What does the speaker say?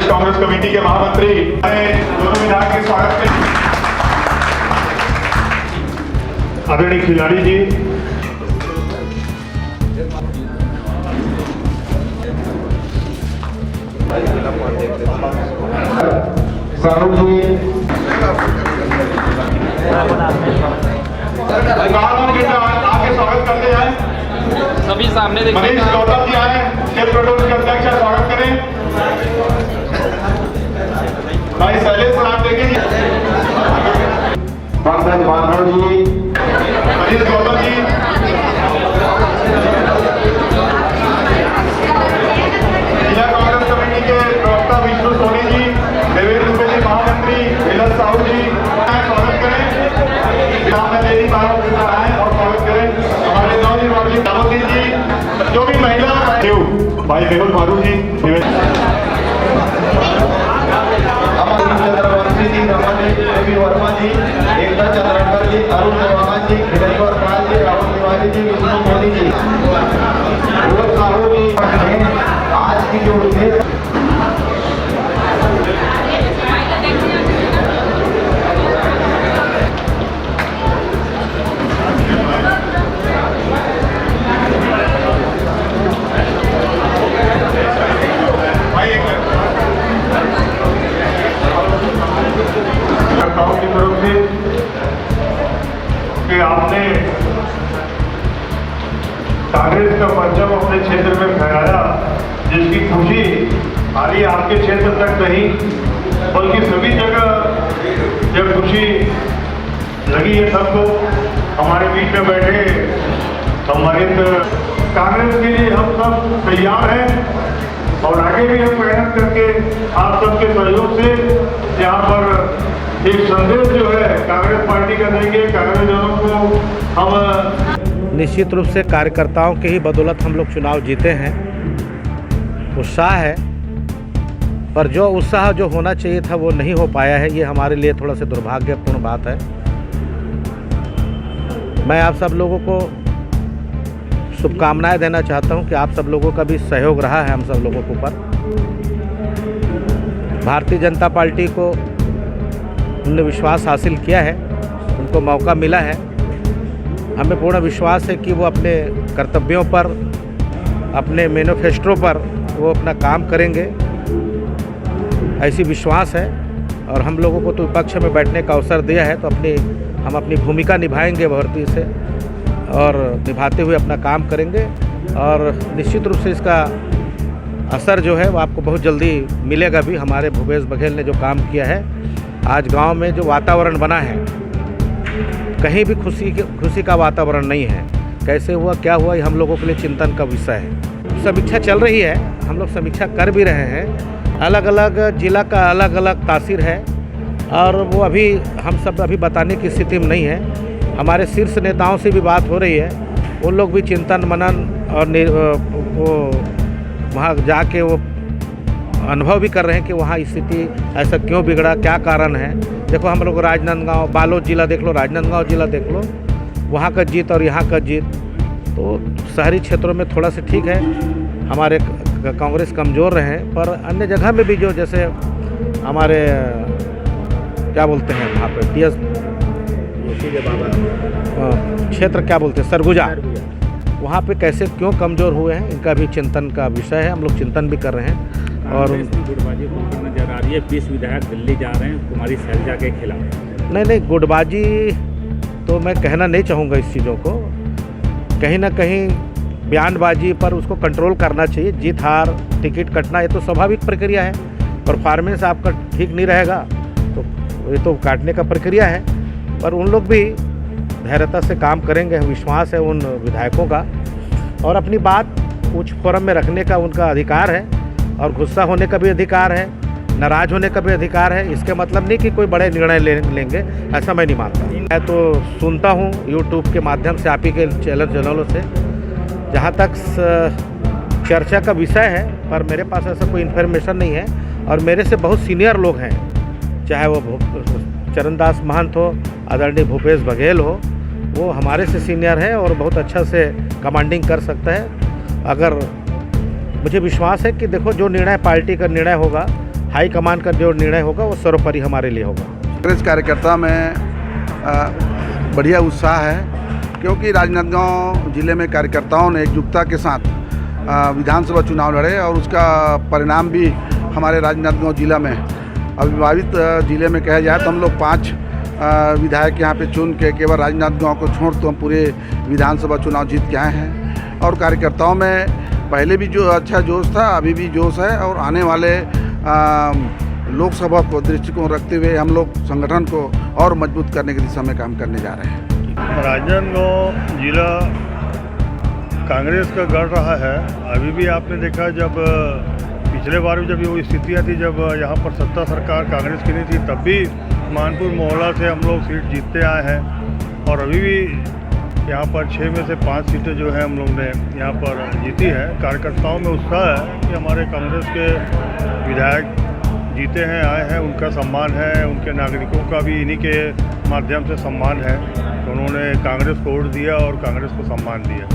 Congress committee के महामंत्री दोनों विधायक के स्वागत के आदरणीय खिलाड़ी जी, सारू जी, आगे स्वागत करते हैं। सभी सामने देखिए। मनीष गौतम जी आए, क्षेत्र प्रकोष्ठ के अध्यक्ष, स्वागत करें। भाई शैलेश नाम देखेंगे, पंकज माधव जी, मनीष गौतम जी, जिला कांग्रेस कमेटी के प्रवक्ता विष्णु सोनी जी, देवेंद्र दुबे जी, महामंत्री विलास साहू जी, स्वागत करें। मेरी बात आए और स्वागत करें हमारे नवनिर्वाचित दामोदर जी, जो भी महिला भाई मेहुल मारू जी, वर्मा जी, एकता चंद्रकर जी, अरुण चौहान जी, खिलेश्वर पाल जी, राहुल तिवारी जी, विष्णु मोदी जी, साहू जी, आज की जो उद्देश्य की तरफ से कि आपने कांग्रेस का परचम अपने क्षेत्र में फहराया, जिसकी खुशी खाली आपके क्षेत्र तक नहीं बल्कि सभी जगह जब खुशी लगी है सबको। हमारे बीच में बैठे सम्मानित कांग्रेस के लिए हम सब तैयार हैं और आगे भी हम मेहनत करके आप सबके सहयोग से यहाँ पर एक संदेश जो है कांग्रेस पार्टी का देंगे। कांग्रेस जनों को हम निश्चित रूप से कार्यकर्ताओं के ही बदौलत हम लोग चुनाव जीते हैं। उत्साह है, पर जो उत्साह जो होना चाहिए था वो नहीं हो पाया है। ये हमारे लिए थोड़ा सा दुर्भाग्यपूर्ण बात है। मैं आप सब लोगों को शुभकामनाएं देना चाहता हूं कि आप सब लोगों का भी सहयोग रहा है हम सब लोगों के ऊपर। भारतीय जनता पार्टी को उन्होंने विश्वास हासिल किया है, उनको मौका मिला है। हमें पूर्ण विश्वास है कि वो अपने कर्तव्यों पर, अपने मैनिफेस्टो पर वो अपना काम करेंगे, ऐसी विश्वास है। और हम लोगों को तो विपक्ष में बैठने का अवसर दिया है, तो हम अपनी भूमिका निभाएंगे भर्ती से और निभाते हुए अपना काम करेंगे। और निश्चित रूप से इसका असर जो है वो आपको बहुत जल्दी मिलेगा भी। हमारे भूपेश बघेल ने जो काम किया है, आज गांव में जो वातावरण बना है, कहीं भी खुशी का वातावरण नहीं है। कैसे हुआ, क्या हुआ, ये हम लोगों के लिए चिंतन का विषय है। समीक्षा चल रही है, हम लोग समीक्षा कर भी रहे हैं। अलग अलग जिला का अलग अलग तासीर है और वो अभी हम सब अभी बताने की स्थिति में नहीं है। हमारे शीर्ष नेताओं से भी बात हो रही है, उन लोग भी चिंतन मनन और वो वहाँ जाके वो अनुभव भी कर रहे हैं कि वहाँ स्थिति ऐसा क्यों बिगड़ा, क्या कारण है। देखो हम लोग राजनांदगांव, बालोद जिला देख लो, राजनांदगांव जिला देख लो, वहाँ का जीत और यहाँ का जीत, तो शहरी क्षेत्रों में थोड़ा सा ठीक है, हमारे कांग्रेस कमज़ोर रहे। पर अन्य जगह में भी जो जैसे हमारे क्या बोलते हैं वहाँ पे टीएस क्षेत्र क्या बोलते हैं सरगुजा, वहाँ पे कैसे क्यों कमज़ोर हुए हैं, इनका भी चिंतन का विषय है। हम लोग चिंतन भी कर रहे हैं। और गुटबाजी नजर आ रही है, 20 विधायक दिल्ली जा रहे हैं कुमारी शैलजा के खिलाफ। नहीं, गुटबाजी तो मैं कहना नहीं चाहूँगा इस चीज़ों को। कहीं ना कहीं बयानबाजी पर उसको कंट्रोल करना चाहिए। जीत हार, टिकट कटना, ये तो स्वाभाविक प्रक्रिया है। परफॉर्मेंस आपका ठीक नहीं रहेगा तो ये तो काटने का प्रक्रिया है। पर उन लोग भी धैर्यता से काम करेंगे, विश्वास है उन विधायकों का। और अपनी बात उच्च फोरम में रखने का उनका अधिकार है और गुस्सा होने का भी अधिकार है, नाराज़ होने का भी अधिकार है। इसके मतलब नहीं कि कोई बड़े निर्णय लेंगे, ऐसा मैं नहीं मानता। मैं तो सुनता हूँ यूट्यूब के माध्यम से, आप ही के चैनलों से, जहाँ तक चर्चा का विषय है, पर मेरे पास ऐसा कोई इन्फॉर्मेशन नहीं है। और मेरे से बहुत सीनियर लोग हैं, चाहे वो चरणदास महंत हो, आदरणीय भूपेश बघेल हो, वो हमारे से सीनियर है और बहुत अच्छा से कमांडिंग कर सकता है। अगर मुझे विश्वास है कि देखो जो निर्णय पार्टी का निर्णय होगा हाईकमान का जो निर्णय होगा वो सर्वोपरि हमारे लिए होगा। कांग्रेस कार्यकर्ता में बढ़िया उत्साह है, क्योंकि राजनांदगांव जिले में कार्यकर्ताओं ने एकजुटता के साथ विधानसभा चुनाव लड़े और उसका परिणाम भी हमारे राजनांदगांव जिला में अविभाजित जिले में कहा जाए तो हम लोग 5 विधायक यहाँ पे चुन के केवल राजनांदगांव को छोड़ तो हम पूरे विधानसभा चुनाव जीत के आए हैं। और कार्यकर्ताओं में पहले भी जो अच्छा जोश था, अभी भी जोश है और आने वाले लोकसभा को दृष्टिकोण रखते हुए हम लोग संगठन को और मजबूत करने की दिशा में काम करने जा रहे हैं। राजनांदगांव जिला कांग्रेस का गढ़ रहा है। अभी भी आपने देखा जब पिछले बार भी जब वो स्थितियाँ थी, जब यहाँ पर सत्ता सरकार कांग्रेस की नहीं थी, तब भी मानपुर मोहल्ला से हम लोग सीट जीतते आए हैं और अभी भी यहाँ पर 6 में से 5 सीटें जो है हम लोग ने यहाँ पर जीती है। कार्यकर्ताओं में उत्साह है कि हमारे कांग्रेस के विधायक जीते हैं, आए हैं, उनका सम्मान है, उनके नागरिकों का भी इन्हीं के माध्यम से सम्मान है। तो उन्होंने कांग्रेस को वोट दिया और कांग्रेस को सम्मान दिया।